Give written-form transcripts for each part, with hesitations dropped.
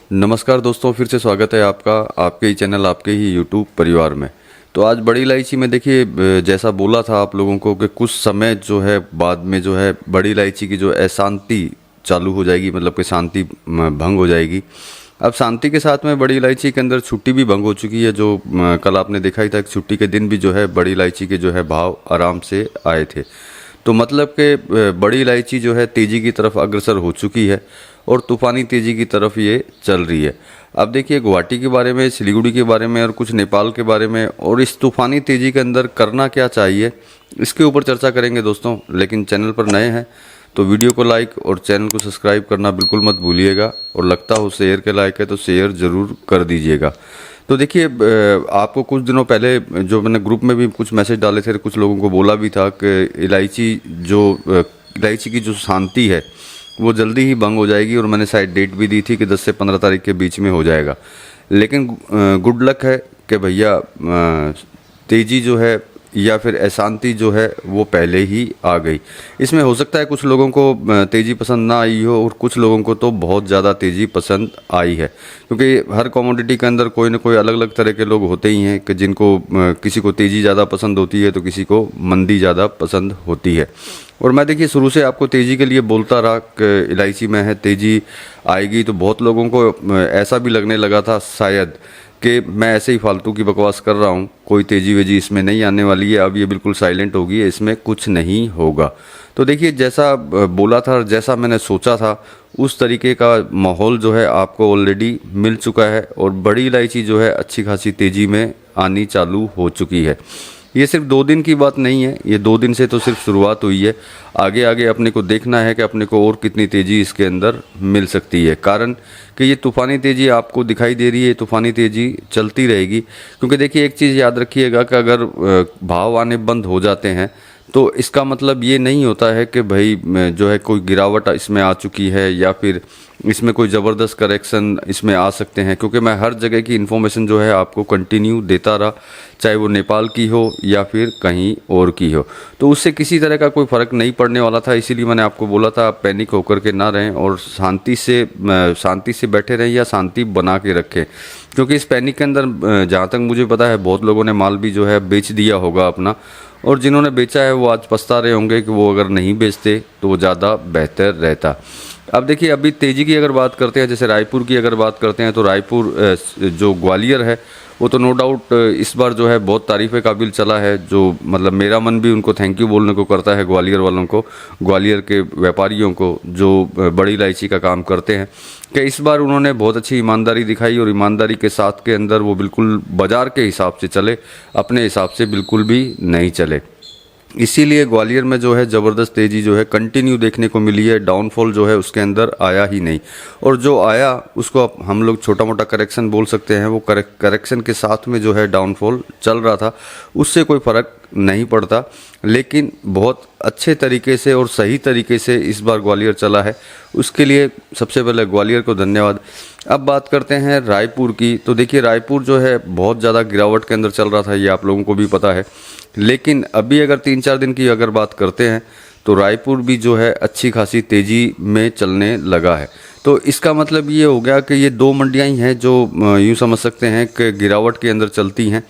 नमस्कार दोस्तों, फिर से स्वागत है आपका आपके ही चैनल आपके ही यूट्यूब परिवार में। तो आज बड़ी इलायची में देखिए, जैसा बोला था आप लोगों को कि कुछ समय जो है बाद में जो है बड़ी इलायची की जो अशांति चालू हो जाएगी, मतलब कि शांति भंग हो जाएगी। अब शांति के साथ में बड़ी इलायची के अंदर छुट्टी भी भंग हो चुकी है। जो कल आपने देखा ही था कि छुट्टी के दिन भी जो है बड़ी इलायची के जो है भाव आराम से आए थे। तो मतलब कि बड़ी इलायची जो है तेज़ी की तरफ अग्रसर हो चुकी है और तूफ़ानी तेज़ी की तरफ ये चल रही है। अब देखिए, गुवाहाटी के बारे में, सिलीगुड़ी के बारे में और कुछ नेपाल के बारे में और इस तूफ़ानी तेज़ी के अंदर करना क्या चाहिए, इसके ऊपर चर्चा करेंगे दोस्तों। लेकिन चैनल पर नए हैं तो वीडियो को लाइक और चैनल को सब्सक्राइब करना बिल्कुल मत भूलिएगा, और लगता हो शेयर के लायक है तो शेयर ज़रूर कर दीजिएगा। तो देखिए, आपको कुछ दिनों पहले जो मैंने ग्रुप में भी कुछ मैसेज डाले थे, कुछ लोगों को बोला भी था कि इलायची की जो शांति है वो जल्दी ही भंग हो जाएगी, और मैंने शायद डेट भी दी थी कि 10 से 15 तारीख के बीच में हो जाएगा। लेकिन गुड लक है कि भैया तेज़ी जो है या फिर अशांति जो है वो पहले ही आ गई। इसमें हो सकता है कुछ लोगों को तेज़ी पसंद ना आई हो और कुछ लोगों को तो बहुत ज़्यादा तेज़ी पसंद आई है, क्योंकि हर कमोडिटी के अंदर कोई ना कोई अलग अलग तरह के लोग होते ही हैं कि जिनको किसी को तेज़ी ज़्यादा पसंद होती है तो किसी को मंदी ज़्यादा पसंद होती है। और मैं देखिए शुरू से आपको तेज़ी के लिए बोलता रहा कि इलायची में है तेज़ी आएगी। तो बहुत लोगों को ऐसा भी लगने लगा था शायद कि मैं ऐसे ही फालतू की बकवास कर रहा हूँ, कोई तेज़ी वेजी इसमें नहीं आने वाली है, अब ये बिल्कुल साइलेंट होगी, इसमें कुछ नहीं होगा। तो देखिए, जैसा बोला था और जैसा मैंने सोचा था उस तरीके का माहौल जो है आपको ऑलरेडी मिल चुका है, और बड़ी इलायची जो है अच्छी खासी तेज़ी में आनी चालू हो चुकी है। ये सिर्फ 2 दिन की बात नहीं है, ये 2 दिन से तो सिर्फ शुरुआत हुई है। आगे आगे अपने को देखना है कि अपने को और कितनी तेज़ी इसके अंदर मिल सकती है, कारण कि ये तूफ़ानी तेज़ी आपको दिखाई दे रही है, तूफ़ानी तेज़ी चलती रहेगी। क्योंकि देखिए, एक चीज़ याद रखिएगा कि अगर भाव आने बंद हो जाते हैं तो इसका मतलब ये नहीं होता है कि भाई जो है कोई गिरावट इसमें आ चुकी है या फिर इसमें कोई ज़बरदस्त करेक्शन इसमें आ सकते हैं, क्योंकि मैं हर जगह की इन्फॉर्मेशन जो है आपको कंटिन्यू देता रहा, चाहे वो नेपाल की हो या फिर कहीं और की हो। तो उससे किसी तरह का कोई फ़र्क नहीं पड़ने वाला था, इसीलिए मैंने आपको बोला था आप पैनिक होकर के ना रहें और शांति से बैठे रहें या शांति बना के रखें। क्योंकि इस पैनिक के अंदर जहाँ तक मुझे पता है बहुत लोगों ने माल भी जो है बेच दिया होगा अपना, और जिन्होंने बेचा है वो आज पछता रहे होंगे कि वो अगर नहीं बेचते तो वो ज़्यादा बेहतर रहता। अब देखिए, अभी तेज़ी की अगर बात करते हैं, जैसे रायपुर की अगर बात करते हैं, तो रायपुर जो ग्वालियर है वो तो नो डाउट इस बार जो है बहुत तारीफ़ काबिल चला है। जो मतलब मेरा मन भी उनको थैंक यू बोलने को करता है, ग्वालियर वालों को, ग्वालियर के व्यापारियों को जो बड़ी इलायची का काम करते हैं, कि इस बार उन्होंने बहुत अच्छी ईमानदारी दिखाई, और ईमानदारी के साथ के अंदर वो बिल्कुल बाज़ार के हिसाब से चले, अपने हिसाब से बिल्कुल भी नहीं चले। इसीलिए ग्वालियर में जो है ज़बरदस्त तेज़ी जो है कंटिन्यू देखने को मिली है, डाउनफॉल जो है उसके अंदर आया ही नहीं। और जो आया उसको हम लोग छोटा मोटा करेक्शन बोल सकते हैं, वो करेक्शन के साथ में जो है डाउनफॉल चल रहा था, उससे कोई फ़र्क नहीं पड़ता। लेकिन बहुत अच्छे तरीके से और सही तरीके से इस बार ग्वालियर चला है, उसके लिए सबसे पहले ग्वालियर को धन्यवाद। अब बात करते हैं रायपुर की। तो देखिए, रायपुर जो है बहुत ज़्यादा गिरावट के अंदर चल रहा था, ये आप लोगों को भी पता है। लेकिन अभी अगर 3-4 दिन की अगर बात करते हैं तो रायपुर भी जो है अच्छी खासी तेज़ी में चलने लगा है। तो इसका मतलब ये हो गया कि ये 2 मंडियां ही हैं जो यूँ समझ सकते हैं कि गिरावट के अंदर चलती हैं,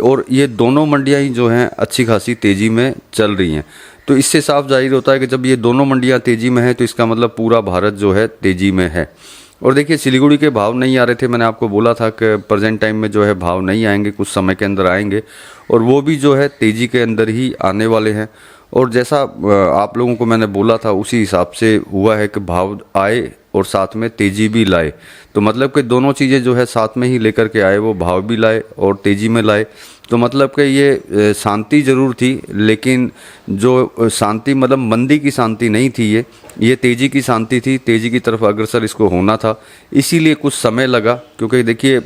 और ये दोनों मंडियां ही जो हैं अच्छी खासी तेज़ी में चल रही हैं। तो इससे साफ जाहिर होता है कि जब ये दोनों मंडियां तेज़ी में हैं तो इसका मतलब पूरा भारत जो है तेज़ी में है। और देखिए, सिलीगुड़ी के भाव नहीं आ रहे थे, मैंने आपको बोला था कि प्रेजेंट टाइम में जो है भाव नहीं आएंगे, कुछ समय के अंदर आएंगे, और वो भी जो है तेज़ी के अंदर ही आने वाले हैं। और जैसा आप लोगों को मैंने बोला था उसी हिसाब से हुआ है कि भाव आए और साथ में तेज़ी भी लाए। तो मतलब कि दोनों चीज़ें जो है साथ में ही लेकर के आए, वो भाव भी लाए और तेज़ी में लाए। तो मतलब कि ये शांति ज़रूर थी, लेकिन जो शांति मतलब मंदी की शांति नहीं थी, ये तेज़ी की शांति थी, तेज़ी की तरफ अग्रसर इसको होना था। इसीलिए कुछ समय लगा, क्योंकि देखिए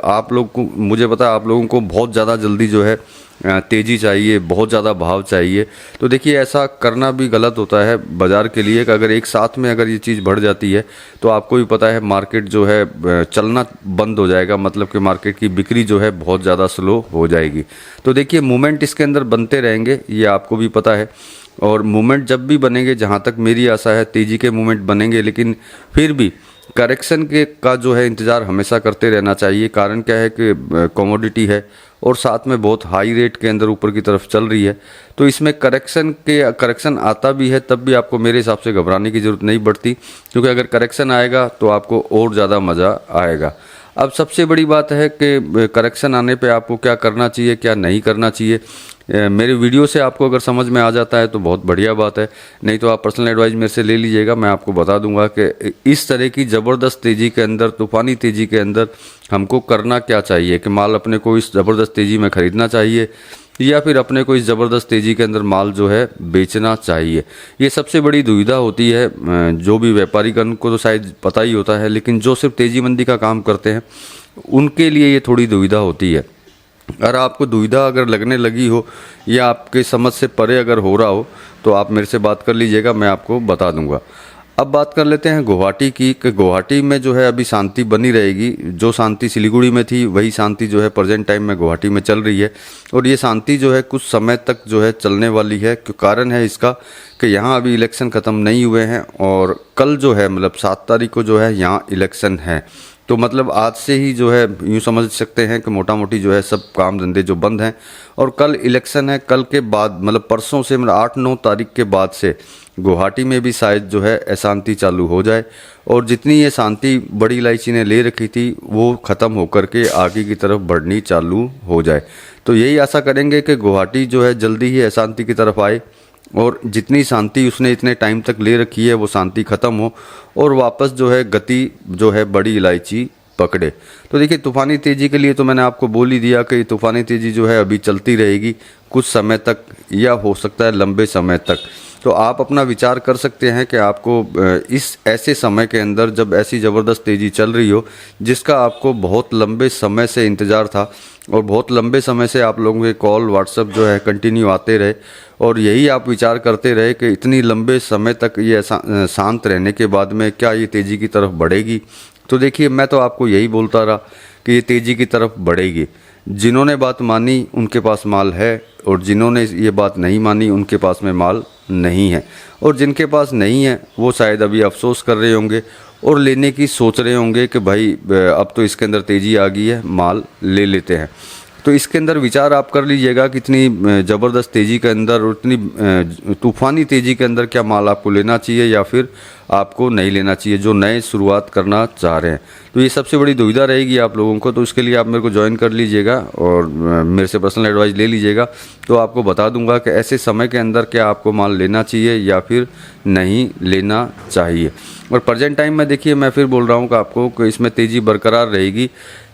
आप लोग को, मुझे पता है आप लोगों को बहुत ज़्यादा जल्दी जो है तेज़ी चाहिए, बहुत ज़्यादा भाव चाहिए। तो देखिए, ऐसा करना भी गलत होता है बाज़ार के लिए, कि अगर एक साथ में अगर ये चीज़ बढ़ जाती है तो आपको भी पता है मार्केट जो है चलना बंद हो जाएगा, मतलब कि मार्केट की बिक्री जो है बहुत ज़्यादा स्लो हो जाएगी। तो देखिए, मूवमेंट इसके अंदर बनते रहेंगे, ये आपको भी पता है। और मूवमेंट जब भी बनेंगे, जहाँ तक मेरी आशा है तेज़ी के मूवमेंट बनेंगे, लेकिन फिर भी करेक्शन के का जो है इंतज़ार हमेशा करते रहना चाहिए। कारण क्या है कि कमोडिटी है और साथ में बहुत हाई रेट के अंदर ऊपर की तरफ चल रही है, तो इसमें करेक्शन आता भी है तब भी आपको मेरे हिसाब से घबराने की ज़रूरत नहीं पड़ती, क्योंकि अगर करेक्शन आएगा तो आपको और ज़्यादा मज़ा आएगा। अब सबसे बड़ी बात है कि करेक्शन आने पे आपको क्या करना चाहिए, क्या नहीं करना चाहिए। मेरे वीडियो से आपको अगर समझ में आ जाता है तो बहुत बढ़िया बात है, नहीं तो आप पर्सनल एडवाइस मेरे से ले लीजिएगा। मैं आपको बता दूंगा कि इस तरह की ज़बरदस्त तेज़ी के अंदर, तूफ़ानी तेज़ी के अंदर हमको करना क्या चाहिए, कि माल अपने को इस ज़बरदस्त तेज़ी में ख़रीदना चाहिए या फिर अपने को इस ज़बरदस्त तेज़ी के अंदर माल जो है बेचना चाहिए। ये सबसे बड़ी दुविधा होती है। जो भी व्यापारीगण को तो शायद पता ही होता है, लेकिन जो सिर्फ तेज़ी मंदी का काम करते हैं उनके लिए ये थोड़ी दुविधा होती है। अगर आपको दुविधा अगर लगने लगी हो या आपके समझ से परे अगर हो रहा हो तो आप मेरे से बात कर लीजिएगा, मैं आपको बता दूंगा। अब बात कर लेते हैं गुवाहाटी की, कि गुवाहाटी में जो है अभी शांति बनी रहेगी। जो शांति सिलीगुड़ी में थी वही शांति जो है प्रेजेंट टाइम में गुवाहाटी में चल रही है, और ये शांति जो है कुछ समय तक जो है चलने वाली है। क्यों कारण है इसका कि यहाँ अभी इलेक्शन ख़त्म नहीं हुए हैं और कल जो है मतलब 7 तारीख को जो है यहाँ इलेक्शन है। तो मतलब आज से ही जो है यूँ समझ सकते हैं कि मोटा मोटी जो है सब काम धंधे जो बंद हैं, और कल इलेक्शन है। कल के बाद मतलब परसों से मतलब 8-9 तारीख के बाद से गुवाहाटी में भी शायद जो है अशांति चालू हो जाए, और जितनी ये शांति बड़ी इलायची ने ले रखी थी वो ख़त्म होकर के आगे की तरफ बढ़नी चालू हो जाए। तो यही आशा करेंगे कि गुवाहाटी जो है जल्दी ही अशांति की तरफ आए, और जितनी शांति उसने इतने टाइम तक ले रखी है वो शांति ख़त्म हो और वापस जो है गति जो है बड़ी इलायची पकड़े। तो देखिए, तूफ़ानी तेज़ी के लिए तो मैंने आपको बोल ही दिया कि तूफ़ानी तेज़ी जो है अभी चलती रहेगी कुछ समय तक, या हो सकता है लंबे समय तक। तो आप अपना विचार कर सकते हैं कि आपको इस ऐसे समय के अंदर जब ऐसी ज़बरदस्त तेज़ी चल रही हो, जिसका आपको बहुत लंबे समय से इंतज़ार था और बहुत लंबे समय से आप लोगों के कॉल व्हाट्सएप जो है कंटिन्यू आते रहे, और यही आप विचार करते रहे कि इतनी लंबे समय तक ये शांत रहने के बाद में क्या ये तेज़ी की तरफ बढ़ेगी। तो देखिए, मैं तो आपको यही बोलता रहा कि ये तेज़ी की तरफ बढ़ेगी। जिन्होंने बात मानी उनके पास माल है, और जिन्होंने ये बात नहीं मानी उनके पास में माल नहीं है, और जिनके पास नहीं है वो शायद अभी अफसोस कर रहे होंगे और लेने की सोच रहे होंगे कि भाई अब तो इसके अंदर तेज़ी आ गई है, माल ले लेते हैं। तो इसके अंदर विचार आप कर लीजिएगा कि इतनी ज़बरदस्त तेज़ी के अंदर और इतनी तूफ़ानी तेज़ी के अंदर क्या माल आपको लेना चाहिए या फिर आपको नहीं लेना चाहिए, जो नए शुरुआत करना चाह रहे हैं। तो ये सबसे बड़ी दुविधा रहेगी आप लोगों को। तो इसके लिए आप मेरे को ज्वाइन कर लीजिएगा और मेरे से पर्सनल एडवाइस ले लीजिएगा, तो आपको बता दूंगा कि ऐसे समय के अंदर क्या आपको माल लेना चाहिए या फिर नहीं लेना चाहिए। और प्रेजेंट टाइम में देखिए, मैं फिर बोल रहा हूँ कि आपको कि इसमें तेज़ी बरकरार रहेगी,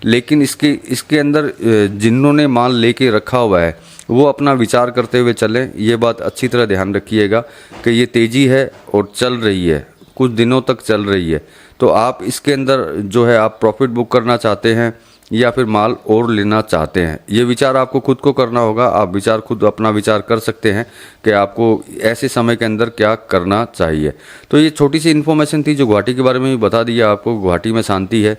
लेकिन इसके अंदर जिन्होंने माल लेके रखा हुआ है वो अपना विचार करते हुए चलें। ये बात अच्छी तरह ध्यान रखिएगा कि ये तेज़ी है और चल रही है, कुछ दिनों तक चल रही है। तो आप इसके अंदर जो है आप प्रॉफिट बुक करना चाहते हैं या फिर माल और लेना चाहते हैं, ये विचार आपको खुद को करना होगा। आप खुद अपना विचार कर सकते हैं कि आपको ऐसे समय के अंदर क्या करना चाहिए। तो ये छोटी सी इन्फॉर्मेशन थी जो गुवाहाटी के बारे में भी बता दिया आपको। गुवाहाटी में शांति है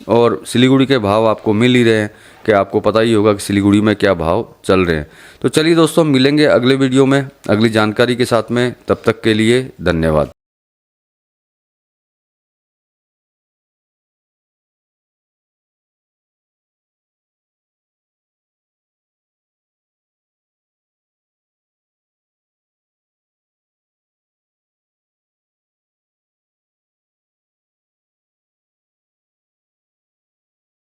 और सिलीगुड़ी के भाव आपको मिल ही रहे हैं कि आपको पता ही होगा कि सिलीगुड़ी में क्या भाव चल रहे हैं। तो चलिए दोस्तों, मिलेंगे अगले वीडियो में अगली जानकारी के साथ में। तब तक के लिए धन्यवाद।